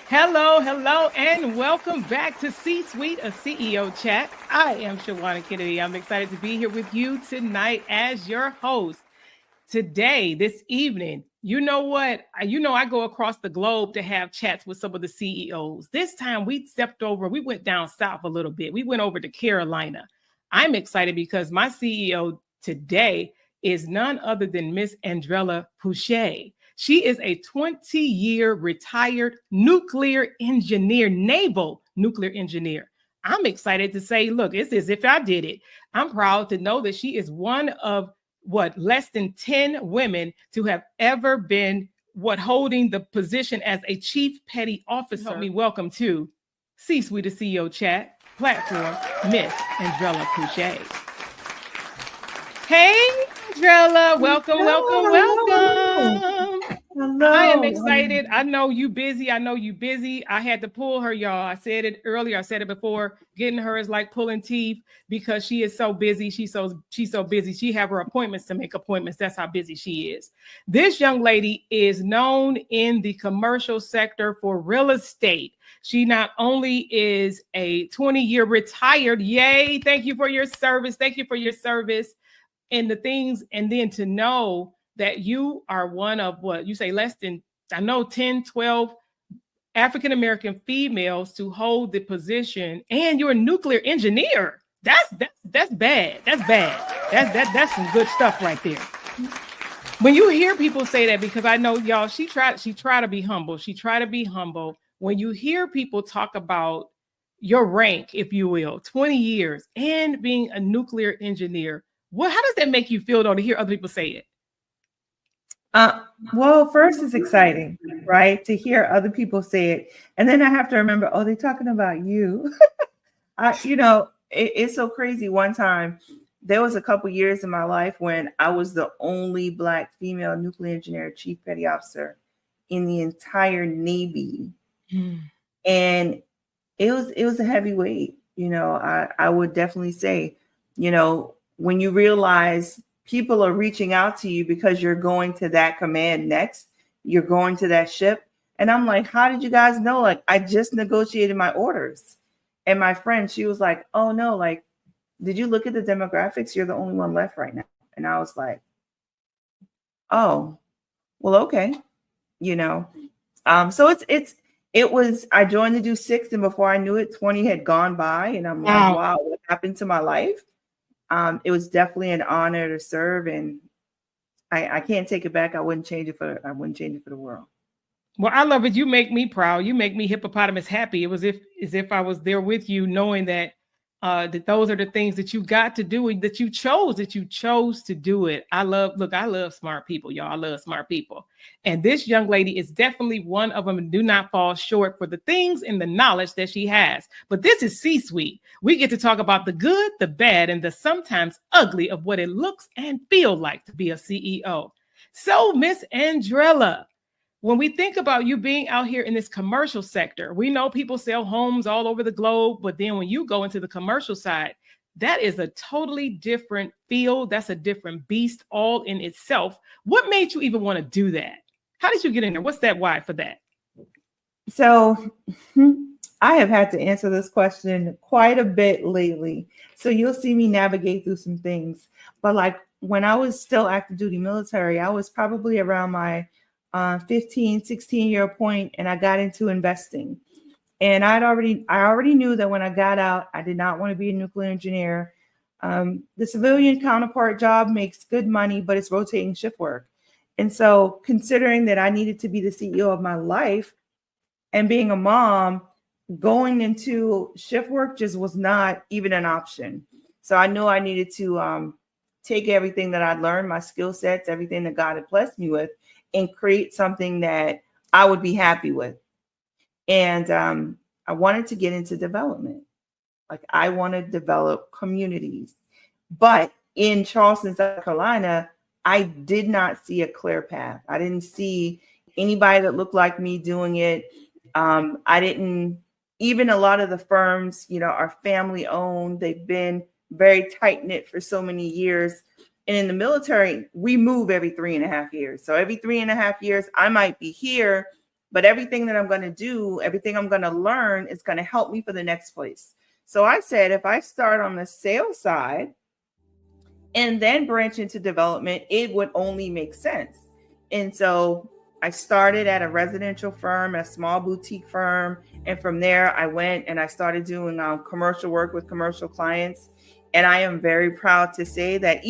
Hello, hello, and welcome back to C-Suite, a CEO chat. I am Shawanna Kennedy. I'm excited to be here with you tonight as your host. Today, this evening, you know what? I go across the globe to have chats with some of the CEOs. This time we went down south a little bit. We went over to Carolina. I'm excited because my CEO today is none other than Miss Andrella Pusha. She is a 20-year retired nuclear engineer, naval nuclear engineer. I'm excited to say, look, it's as if I did it. I'm proud to know that she is one of less than 10 women to have ever been holding the position as a chief petty officer. Help me welcome to C-Suite a CEO chat platform, Miss Andrella Pusha. Hey, Andrella, welcome. Hello. I am excited. I know you busy. I had to pull her, y'all. I said it earlier. I said it before. Getting her is like pulling teeth because she is so busy. She's so busy. She have her appointments to make appointments. That's how busy she is. This young lady is known in the commercial sector for real estate. She not only is a 20-year retired, yay, thank you for your service. And the things, and then to know that you are one of less than, 10, 12 African-American females to hold the position, and you're a nuclear engineer. That's bad. That's some good stuff right there. When you hear people say that, because I know y'all, she try to be humble. When you hear people talk about your rank, if you will, 20 years and being a nuclear engineer, how does that make you feel though to hear other people say it? Well, first it's exciting, right? To hear other people say it. And then I have to remember, they're talking about you. It's so crazy. One time, there was a couple years in my life when I was the only Black female nuclear engineer, chief petty officer in the entire Navy. And it was a heavy weight. I would definitely say, when you realize people are reaching out to you because you're going to that command next, you're going to that ship. And I'm like, how did you guys know? Like, I just negotiated my orders. And my friend, she was like, oh no, like, did you look at the demographics? You're the only one left right now. And I was like, oh, well, okay. So I joined to do 6, and before I knew it, 20 had gone by. And I'm like, wow, what happened to my life? It was definitely an honor to serve, and I can't take it back. I wouldn't change it for the world. Well, I love it. You make me proud. You make me hippopotamus happy. It was as if I was there with you, knowing that those are the things that you got to do, that you chose to do it. I love smart people, y'all. I love smart people. And this young lady is definitely one of them, and do not fall short for the things and the knowledge that she has. But this is C-Suite. We get to talk about the good, the bad, and the sometimes ugly of what it looks and feels like to be a CEO. So, Miss Andrella, when we think about you being out here in this commercial sector, we know people sell homes all over the globe, but then when you go into the commercial side, that is a totally different field. That's a different beast all in itself. What made you even want to do that? How did you get in there? What's that why for that? So I have had to answer this question quite a bit lately. So you'll see me navigate through some things. But like when I was still active duty military, I was probably around my 15, 16-year point, and I got into investing. And I already knew that when I got out, I did not want to be a nuclear engineer. The civilian counterpart job makes good money, but it's rotating shift work. And so considering that I needed to be the CEO of my life and being a mom, going into shift work just was not even an option. So I knew I needed to take everything that I'd learned, my skill sets, everything that God had blessed me with, and create something that I would be happy with. And I wanted to get into development. Like, I want to develop communities. But in Charleston, South Carolina, I did not see a clear path. I didn't see anybody that looked like me doing it. I didn't, even a lot of the firms, are family owned. They've been very tight knit for so many years. And in the military, we move every 3.5 years. So every 3.5 years, I might be here but everything that I'm going to do, everything I'm going to learn is going to help me for the next place. So I said, if I start on the sales side and then branch into development, it would only make sense. And so I started at a residential firm, a small boutique firm. And from there, I went and I started doing commercial work with commercial clients. And I am very proud to say that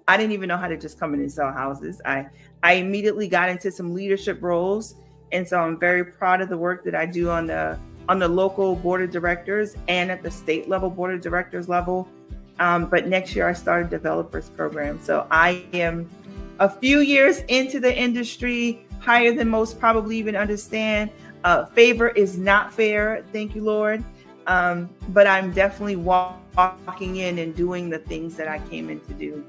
I didn't even know how to just come in and sell houses. I immediately got into some leadership roles. And so I'm very proud of the work that I do on the local board of directors and at the state level board of directors level. But next year I started developers program. So I am a few years into the industry, higher than most probably even understand. Favor is not fair. Thank you, Lord. But I'm definitely walking in and doing the things that I came in to do.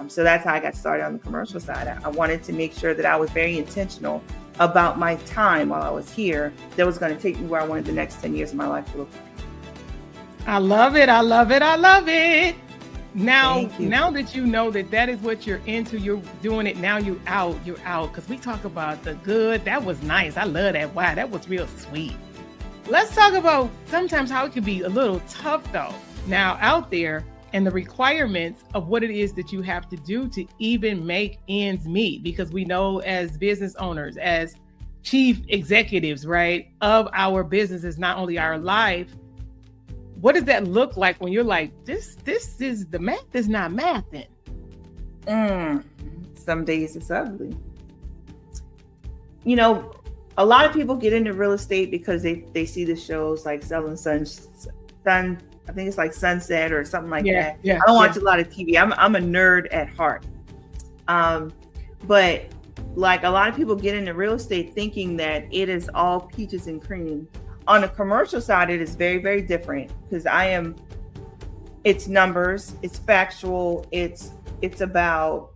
So that's how I got started on the commercial side. I wanted to make sure that I was very intentional about my time while I was here that was going to take me where I wanted the next 10 years of my life to look like. I love it. I love it. I love it. Now that you know that is what you're into, you're doing it. Now you're out. Because we talk about the good. That was nice. I love that. Wow, that was real sweet. Let's talk about sometimes how it can be a little tough though. Now out there and the requirements of what it is that you have to do to even make ends meet. Because we know as business owners, as chief executives, right, of our businesses, not only our life, what does that look like when you're like, this is the math is not mathing? Some days it's ugly. You know, a lot of people get into real estate because they see the shows like Selling Sun, I think it's like Sunset or something like that. Yeah, I don't watch a lot of TV. I'm a nerd at heart. But like a lot of people get into real estate thinking that it is all peaches and cream. On the commercial side, it is very, very different because it's numbers, it's factual, it's about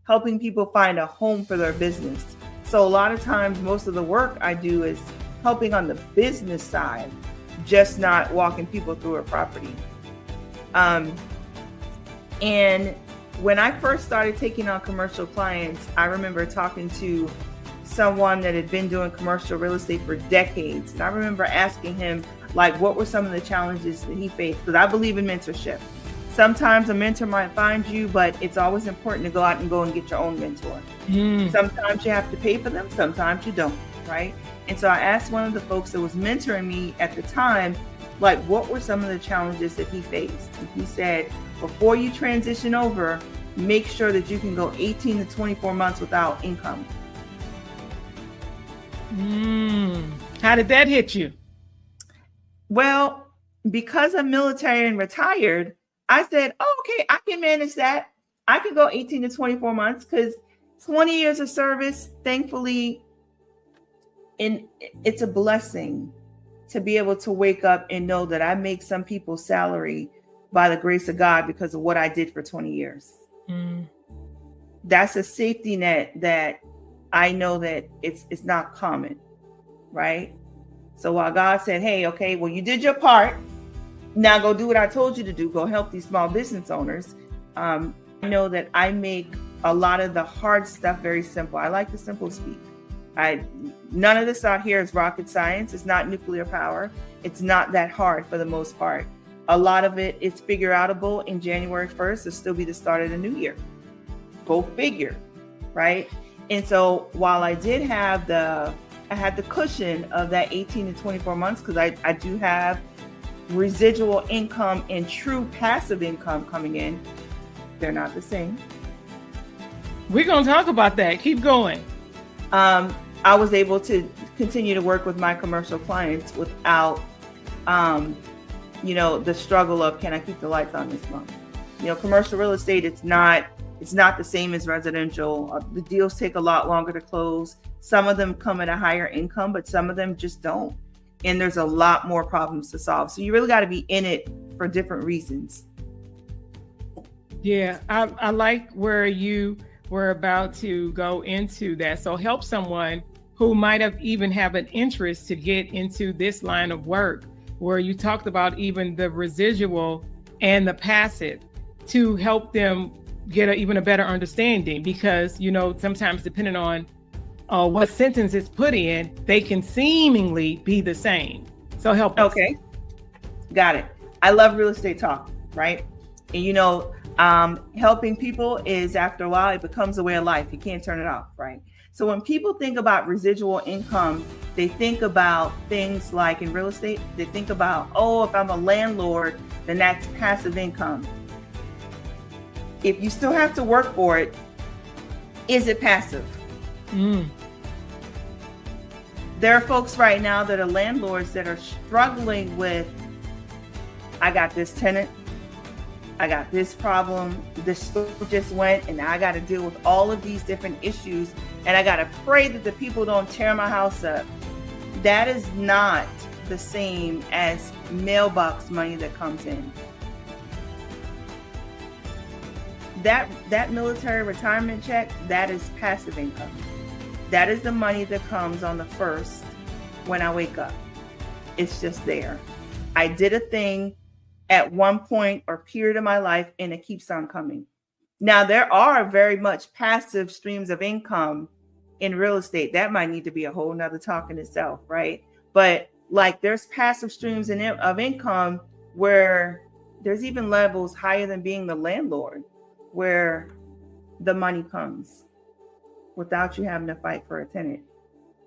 helping people find a home for their business. So a lot of times, most of the work I do is helping on the business side, just not walking people through a property. And when I first started taking on commercial clients, I remember talking to someone that had been doing commercial real estate for decades. And I remember asking him, like, what were some of the challenges that he faced? Because I believe in mentorship. Sometimes a mentor might find you, but it's always important to go out and get your own mentor. Sometimes you have to pay for them, sometimes you don't, right? And so I asked one of the folks that was mentoring me at the time, like, what were some of the challenges that he faced? And he said, before you transition over, make sure that you can go 18 to 24 months without income. How did that hit you? Well, because I'm military and retired, I said, oh, okay, I can manage that. I can go 18 to 24 months because 20 years of service, thankfully, and it's a blessing to be able to wake up and know that I make some people's salary by the grace of God because of what I did for 20 years. That's a safety net that I know that it's not common, right? So while God said, hey, okay, well, you did your part. Now go do what I told you to do. Go help these small business owners. I know that I make a lot of the hard stuff very simple. I like the simple speak. None of this out here is rocket science. It's not nuclear power. It's not that hard for the most part. A lot of it is figure outable. In January 1st, it'll still be the start of the new year. Go figure, right? And so while I did have I had the cushion of that 18 to 24 months, because I do have residual income and true passive income coming in. They're not the same. We're going to talk about that. Keep going. I was able to continue to work with my commercial clients without, the struggle of, can I keep the lights on this month? Commercial real estate, it's not the same as residential. The deals take a lot longer to close. Some of them come at a higher income, but some of them just don't. And there's a lot more problems to solve. So you really got to be in it for different reasons. Yeah, I like where you were about to go into that. So help someone who might have even have an interest to get into this line of work, where you talked about even the residual and the passive to help them get even a better understanding. Because, sometimes depending on what sentence is put in, they can seemingly be the same. So help us. Okay, got it. I love real estate talk, right? And helping people is, after a while, it becomes a way of life. You can't turn it off, right? So when people think about residual income, they think about things like in real estate, they think about, oh, if I'm a landlord, then that's passive income. If you still have to work for it, is it passive? There are folks right now that are landlords that are struggling with, I got this tenant, I got this problem, this store just went, and now I got to deal with all of these different issues, and I got to pray that the people don't tear my house up. That is not the same as mailbox money that comes in. That military retirement check, that is passive income. That is the money that comes on the first when I wake up. It's just there. I did a thing at one point or period of my life, and it keeps on coming. Now, there are very much passive streams of income in real estate. That might need to be a whole nother talk in itself, right? But like, there's passive streams of income where there's even levels higher than being the landlord, where the money comes without you having to fight for a tenant.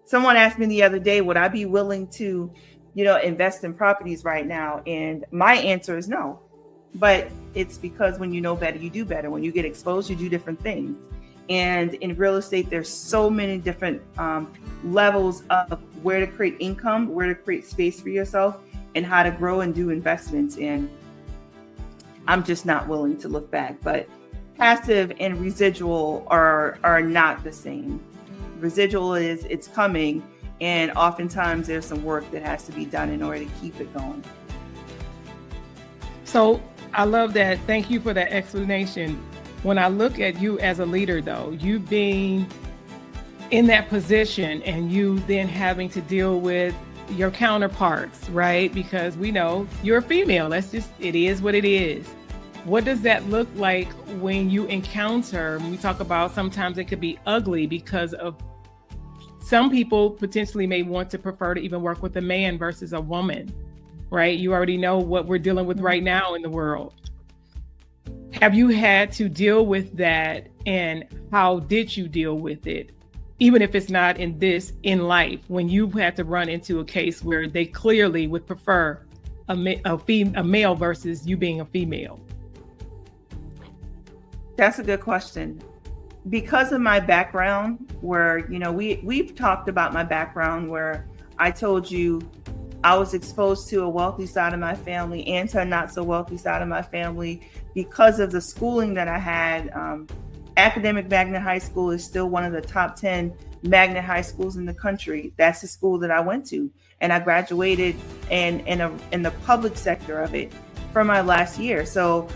Someone asked me the other day, would I be willing to, invest in properties right now? And my answer is no. But it's because when you know better, you do better. When you get exposed, you do different things. And in real estate, there's so many different levels of where to create income, where to create space for yourself, and how to grow and do investments. And I'm just not willing to look back. But passive and residual are not the same. Residual is, it's coming, and oftentimes there's some work that has to be done in order to keep it going. So I love that. Thank you for that explanation. When I look at you as a leader, though, you being in that position and you then having to deal with your counterparts, right? Because we know you're a female. It is what it is. What does that look like when you encounter, when we talk about sometimes it could be ugly because of some people potentially may want to prefer to even work with a man versus a woman, right? You already know what we're dealing with right now in the world. Have you had to deal with that, and how did you deal with it? Even if it's not in life, when you had to run into a case where they clearly would prefer a male versus you being a female. That's a good question. Because of my background, where, we've talked about my background, where I told you I was exposed to a wealthy side of my family and to a not so wealthy side of my family because of the schooling that I had. Academic Magnet High School is still one of the top 10 magnet high schools in the country. That's the school that I went to, and I graduated in the public sector of it for my last year. So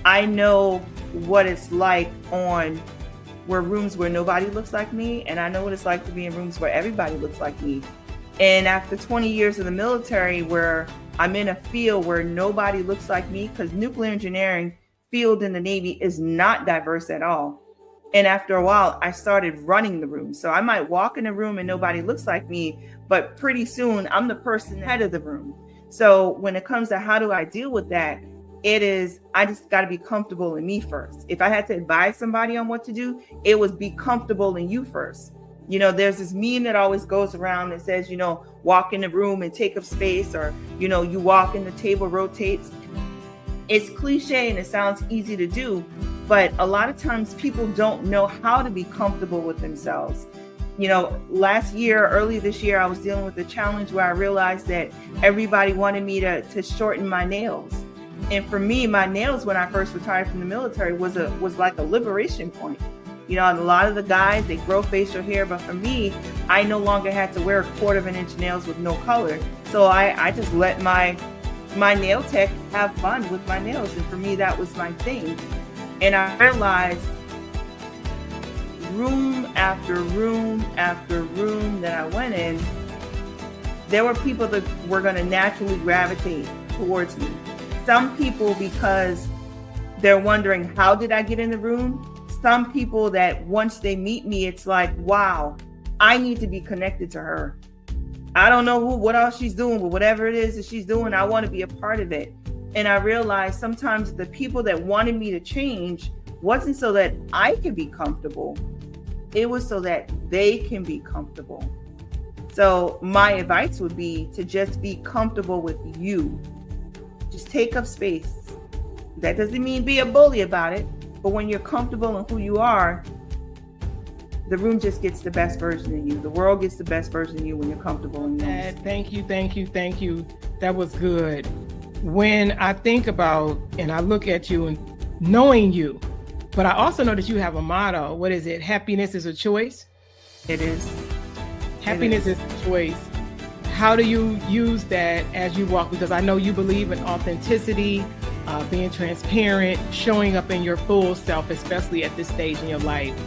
I know what it's like where rooms where nobody looks like me, and I know what it's like to be in rooms where everybody looks like me. And after 20 years in the military, where I'm in a field where nobody looks like me, because nuclear engineering field in the Navy is not diverse at all. And after a while, I started running the room. So I might walk in a room and nobody looks like me, but pretty soon I'm the person head of the room. So when it comes to how do I deal with that, I just got to be comfortable in me first. If I had to advise somebody on what to do, it was be comfortable in you first. There's this meme that always goes around that says, walk in the room and take up space, or, you walk and the table rotates. It's cliche and it sounds easy to do, but a lot of times people don't know how to be comfortable with themselves. Early this year, I was dealing with a challenge where I realized that everybody wanted me to shorten my nails. And for me, my nails, when I first retired from the military, was like a liberation point. A lot of the guys, they grow facial hair, but for me, I no longer had to wear 1/4 inch nails with no color. So I just let my nail tech have fun with my nails. And for me, that was my thing. And I realized room after room after room that I went in, there were people that were going to naturally gravitate towards me. Some people because they're wondering, how did I get in the room? Some people that once they meet me, it's like, wow, I need to be connected to her. I don't know what else she's doing, but whatever it is that she's doing, I want to be a part of it. And I realized sometimes the people that wanted me to change wasn't so that I could be comfortable. It was so that they can be comfortable. So my advice would be to just be comfortable with you. Just take up space. That doesn't mean be a bully about it, but when you're comfortable in who you are, the room just gets the best version of you. The world gets the best version of you when you're comfortable in yours. Thank you. That was good. When I think about and I look at you and knowing you, but I also know that you have a motto. What is it? Happiness is a choice. It is. Happiness is a choice. How do you use that as you walk? Because I know you believe in authenticity, being transparent, showing up in your full self, especially at this stage in your life.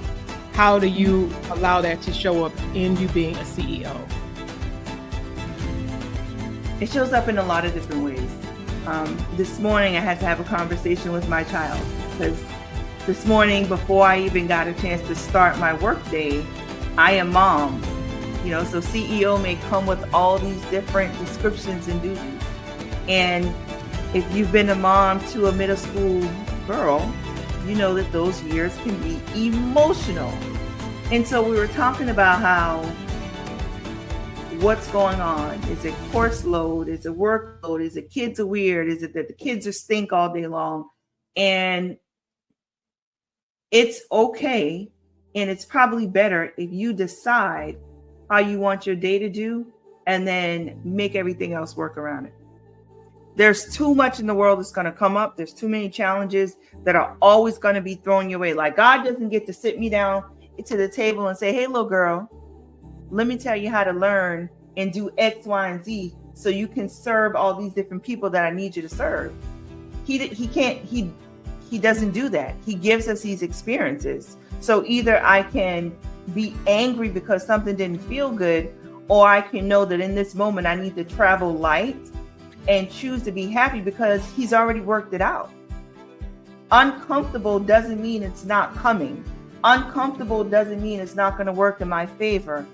How do you allow that to show up in you being a CEO? It shows up in a lot of different ways. This morning I had to have a conversation with my child because this morning, before I even got a chance to start my work day, I am mom. So CEO may come with all these different descriptions and duties. And if you've been a mom to a middle school girl, you know that those years can be emotional. And so we were talking about how what's going on. Is it course load? Is it workload? Is it kids are weird? Is it that the kids are stink all day long? And it's okay. And it's probably better if you decide how you want your day to do and then make everything else work around it. There's too much in the world that's going to come up. There's too many challenges that are always going to be thrown your way. Like God doesn't get to sit me down to the table and say, hey, little girl, let me tell you how to learn and do X, Y, and Z so you can serve all these different people that I need you to serve. He doesn't do that. He gives us these experiences. So either I can be angry because something didn't feel good, or I can know that in this moment I need to travel light and choose to be happy because he's already worked it out. Uncomfortable doesn't mean it's not coming. Uncomfortable doesn't mean it's not going to work in my favor.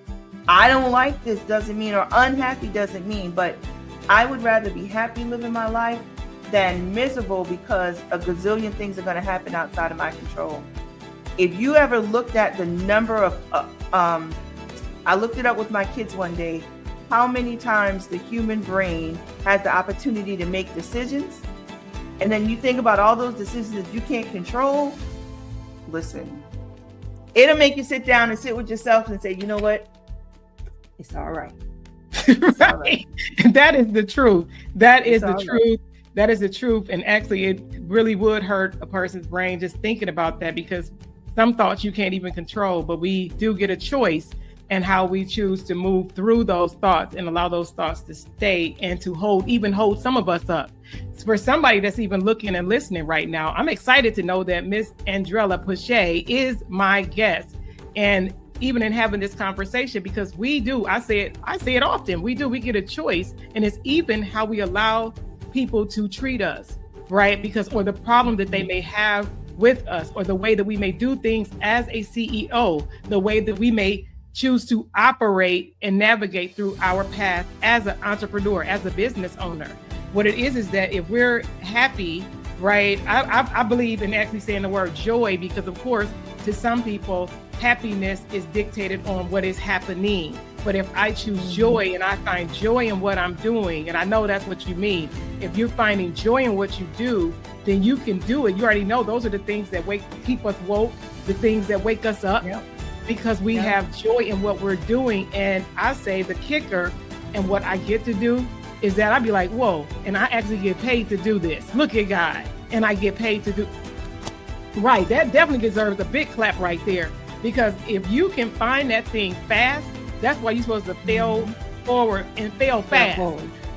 I don't like this doesn't mean, or unhappy doesn't mean, but I would rather be happy living my life than miserable because a gazillion things are going to happen outside of my control. If you ever looked at the number of, I looked it up with my kids one day, how many times the human brain has the opportunity to make decisions, and then you think about all those decisions that you can't control. Listen, it'll make you sit down and sit with yourself and say, you know what? It's all right. It's all right. That is the truth. That is the truth. That is the truth. And actually, it really would hurt a person's brain just thinking about that, because some thoughts you can't even control, but we do get a choice in how we choose to move through those thoughts and allow those thoughts to stay and to hold some of us up. For somebody that's even looking and listening right now, I'm excited to know that Miss Andrella Pusha is my guest. And even in having this conversation, because we do, I say it often, we get a choice, and it's even how we allow people to treat us, right? Because, or the problem that they may have with us, or the way that we may do things as a CEO, the way that we may choose to operate and navigate through our path as an entrepreneur, as a business owner. What it is that if we're happy, right? I believe in actually saying the word joy, because of course, to some people, happiness is dictated on what is happening. But if I choose joy and I find joy in what I'm doing, and I know that's what you mean, if you're finding joy in what you do, then you can do it. You already know those are the things that keep us woke, the things that wake us up, because we have joy in what we're doing. And I say the kicker and what I get to do is that I'd be like, whoa, and I actually get paid to do this. Look at God. And I get paid to do. Right. That definitely deserves a big clap right there. Because if you can find that thing fast, that's why you're supposed to fail forward and fail fast.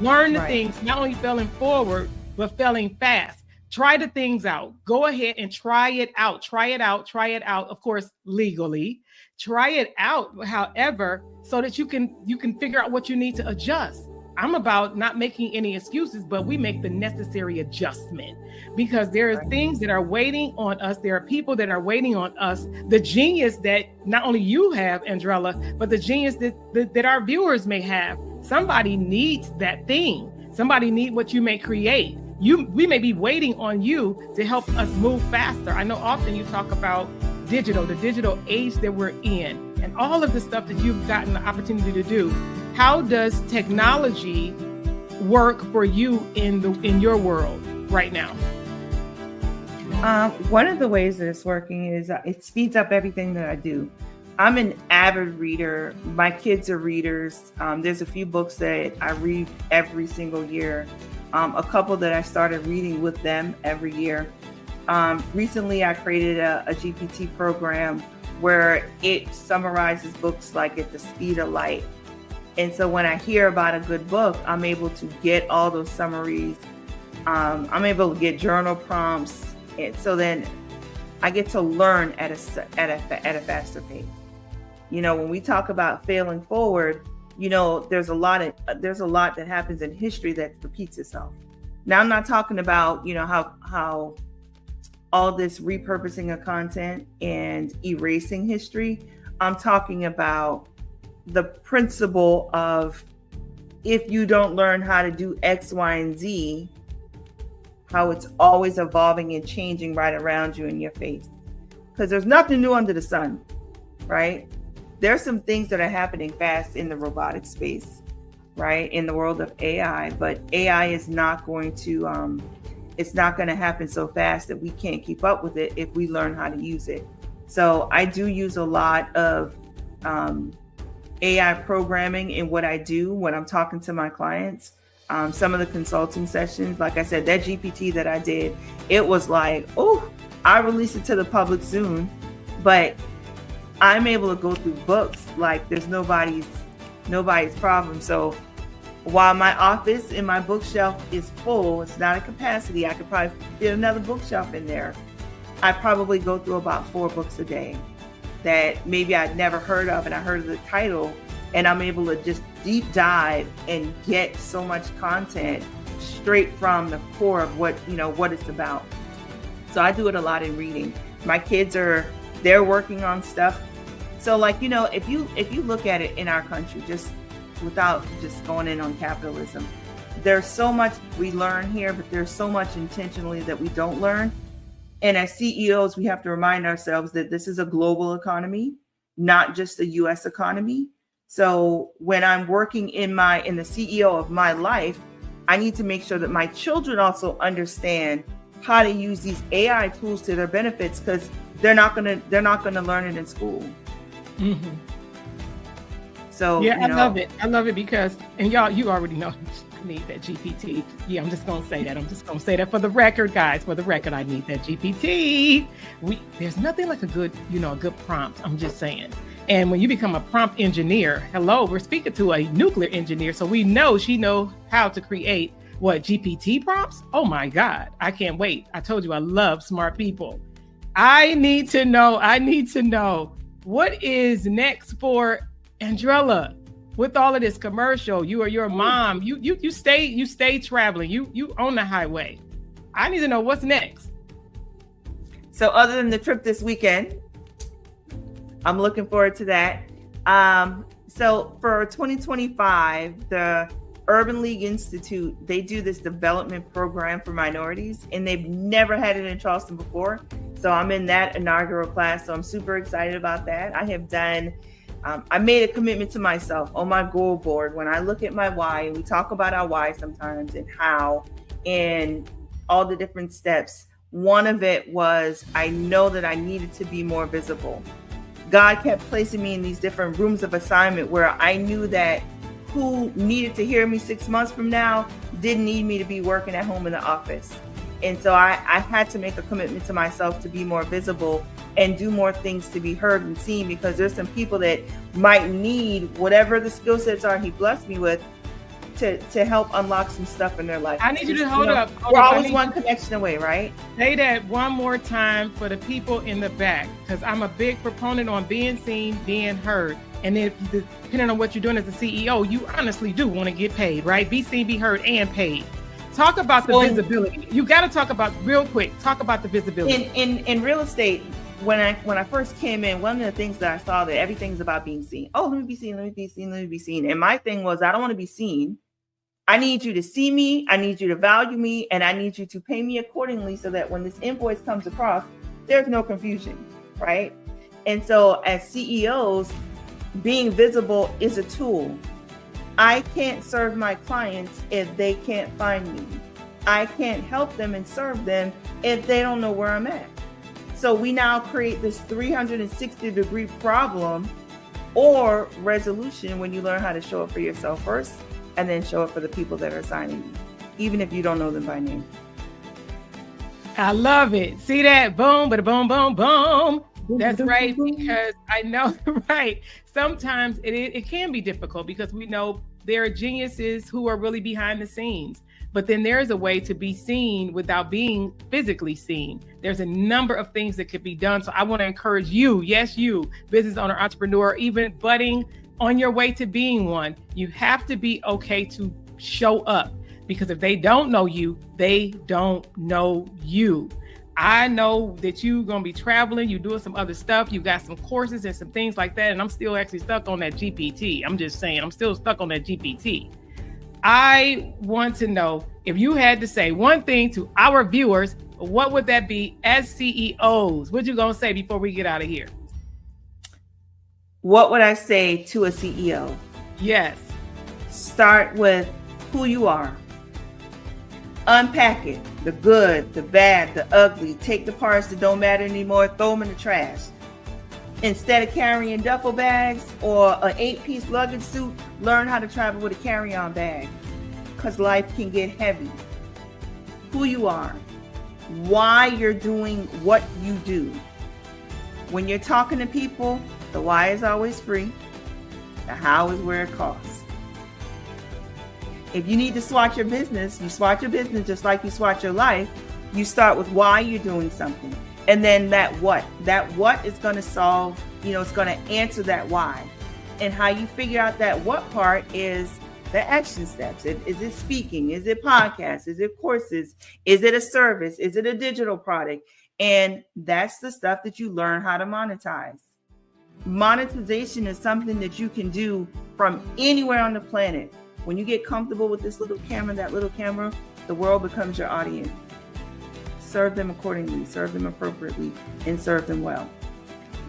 Learn the things, not only failing forward, but failing fast. Try the things out. Go ahead and try it out. Try it out. Of course, legally. Try it out, however, so that you can figure out what you need to adjust. I'm about not making any excuses, but we make the necessary adjustment, because there are things that are waiting on us. There are people that are waiting on us. The genius that not only you have, Andrella, but the genius that our viewers may have. Somebody needs that thing. Somebody needs what you may create. We may be waiting on you to help us move faster. I know often you talk about the digital age that we're in, and all of the stuff that you've gotten the opportunity to do. How does technology work for you in your world right now? One of the ways that it's working is it speeds up everything that I do. I'm an avid reader. My kids are readers. There's a few books that I read every single year. A couple that I started reading with them every year. Recently, I created a GPT program where it summarizes books like at the speed of light. And so when I hear about a good book, I'm able to get all those summaries. I'm able to get journal prompts. And so then I get to learn at a faster pace. You know, when we talk about failing forward, you know, there's a lot that happens in history that repeats itself. Now, I'm not talking about, you know, how all this repurposing of content and erasing history. I'm talking about the principle of, if you don't learn how to do X, Y, and Z, how it's always evolving and changing right around you in your face. Because there's nothing new under the sun, right? There's some things that are happening fast in the robotic space, right? In the world of AI, but AI is not going to, it's not going to happen so fast that we can't keep up with it if we learn how to use it. So I do use a lot of AI programming in what I do when I'm talking to my clients. Some of the consulting sessions, like I said, that GPT that I did, it was like, oh, I release it to the public soon, but I'm able to go through books like there's nobody's problem. So while my office and my bookshelf is full, it's not a capacity, I could probably get another bookshelf in there. I probably go through about 4 books a day that maybe I'd never heard of, and I heard of the title, and I'm able to just deep dive and get so much content straight from the core of what it's about. So I do it a lot in reading. My kids they're working on stuff. So like, you know, if you look at it in our country, just without just going in on capitalism, there's so much we learn here, but there's so much intentionally that we don't learn. And as CEOs, we have to remind ourselves that this is a global economy, not just a US economy. So when I'm working in the CEO of my life, I need to make sure that my children also understand how to use these AI tools to their benefits, because they're not gonna learn it in school. Mm-hmm. So yeah, I love it because, and y'all, you already know I need that GPT. Yeah, I'm just gonna say that for the record, guys. For the record, I need that GPT. There's nothing like a good prompt. I'm just saying. And when you become a prompt engineer, hello, we're speaking to a nuclear engineer, so we know she knows how to create GPT prompts. Oh my God, I can't wait. I told you I love smart people. I need to know what is next for Andrella with all of this commercial. You are your mom. You stay traveling. You own the highway. I need to know what's next. So other than the trip this weekend, I'm looking forward to that. So for 2025, the Urban League Institute, they do this development program for minorities, and they've never had it in Charleston before. So I'm in that inaugural class. So I'm super excited about that. I made a commitment to myself on my goal board. When I look at my why, and we talk about our why sometimes and how and all the different steps, one of it was I know that I needed to be more visible. God kept placing me in these different rooms of assignment where I knew that who needed to hear me 6 months from now didn't need me to be working at home in the office. And so I had to make a commitment to myself to be more visible and do more things to be heard and seen, because there's some people that might need whatever the skill sets are He blessed me with to help unlock some stuff in their life. I need you to hold up. We're always one connection away, right? Say that one more time for the people in the back, because I'm a big proponent on being seen, being heard. And then depending on what you're doing as a CEO, you honestly do want to get paid, right? Be seen, be heard, and paid. Talk about the visibility. You got to talk about real quick. Talk about the visibility. In real estate, when I first came in, one of the things that I saw that everything's about being seen. Oh, let me be seen, let me be seen, let me be seen. And my thing was, I don't want to be seen. I need you to see me. I need you to value me, and I need you to pay me accordingly so that when this invoice comes across, there's no confusion, right? And so as CEOs, being visible is a tool. I can't serve my clients if they can't find me. I can't help them and serve them if they don't know where I'm at. So we now create this 360-degree problem or resolution when you learn how to show up for yourself first and then show up for the people that are assigning you, even if you don't know them by name. I love it. See that? Boom, but boom, boom, boom. That's right, because I know, right. Sometimes it can be difficult because we know there are geniuses who are really behind the scenes, but then there's a way to be seen without being physically seen. There's a number of things that could be done. So I want to encourage you, yes, you, business owner, entrepreneur, even budding on your way to being one, you have to be okay to show up, because if they don't know you, they don't know you. I know that you're going to be traveling, you're doing some other stuff, you got some courses and some things like that, and I'm still actually stuck on that GPT. I'm just saying, I'm still stuck on that GPT. I want to know, if you had to say one thing to our viewers, what would that be as CEOs? What you going to say before we get out of here? What would I say to a CEO? Yes. Start with who you are. Unpack it, the good, the bad, the ugly. Take the parts that don't matter anymore, throw them in the trash. Instead of carrying duffel bags or an 8-piece luggage suit, learn how to travel with a carry-on bag, because life can get heavy. Who you are, why you're doing what you do. When you're talking to people, the why is always free. The how is where it costs. If you need to SWOT your business, you SWOT your business just like you SWOT your life. You start with why you're doing something. And then that what is going to solve, it's going to answer that why. And how you figure out that what part is the action steps. Is it speaking? Is it podcasts? Is it courses? Is it a service? Is it a digital product? And that's the stuff that you learn how to monetize. Monetization is something that you can do from anywhere on the planet. When you get comfortable with this little camera, that little camera, the world becomes your audience. Serve them accordingly, serve them appropriately, and serve them well.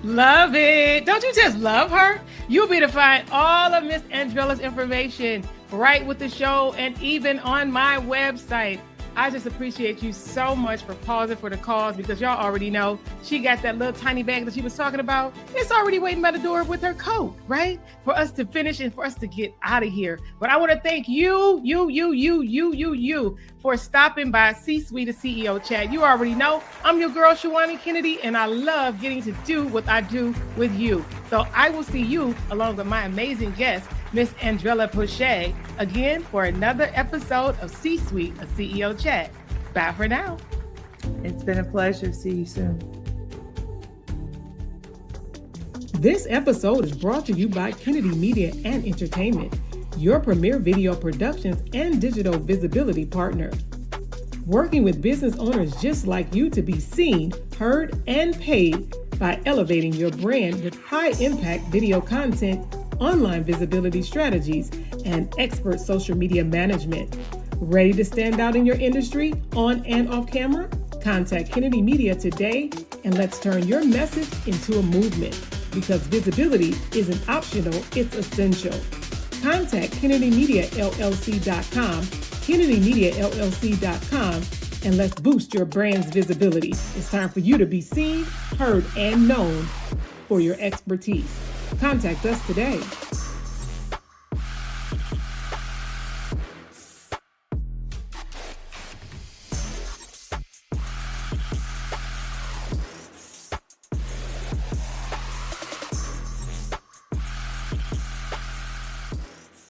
Love it. Don't you just love her? You'll be able to find all of Miss Andrella's information right with the show and even on my website. I just appreciate you so much for pausing for the cause, because y'all already know she got that little tiny bag that she was talking about. It's already waiting by the door with her coat, right? For us to finish and for us to get out of here. But I want to thank you for stopping by C-Suite, the CEO chat. You already know I'm your girl, Shawanna Kennedy, and I love getting to do what I do with you. So I will see you along with my amazing guest, Miss Andrella Pusha, again for another episode of C-Suite, a CEO chat. Bye for now. It's been a pleasure. See you soon. This episode is brought to you by Kennedy Media and Entertainment, your premier video productions and digital visibility partner. Working with business owners just like you to be seen, heard, and paid by elevating your brand with high-impact video content, online visibility strategies, and expert social media management. Ready to stand out in your industry, on and off camera? Contact Kennedy Media today, and let's turn your message into a movement, because visibility isn't optional, it's essential. Contact KennedyMediaLLC.com, KennedyMediaLLC.com, and let's boost your brand's visibility. It's time for you to be seen, heard, and known for your expertise. Contact us today.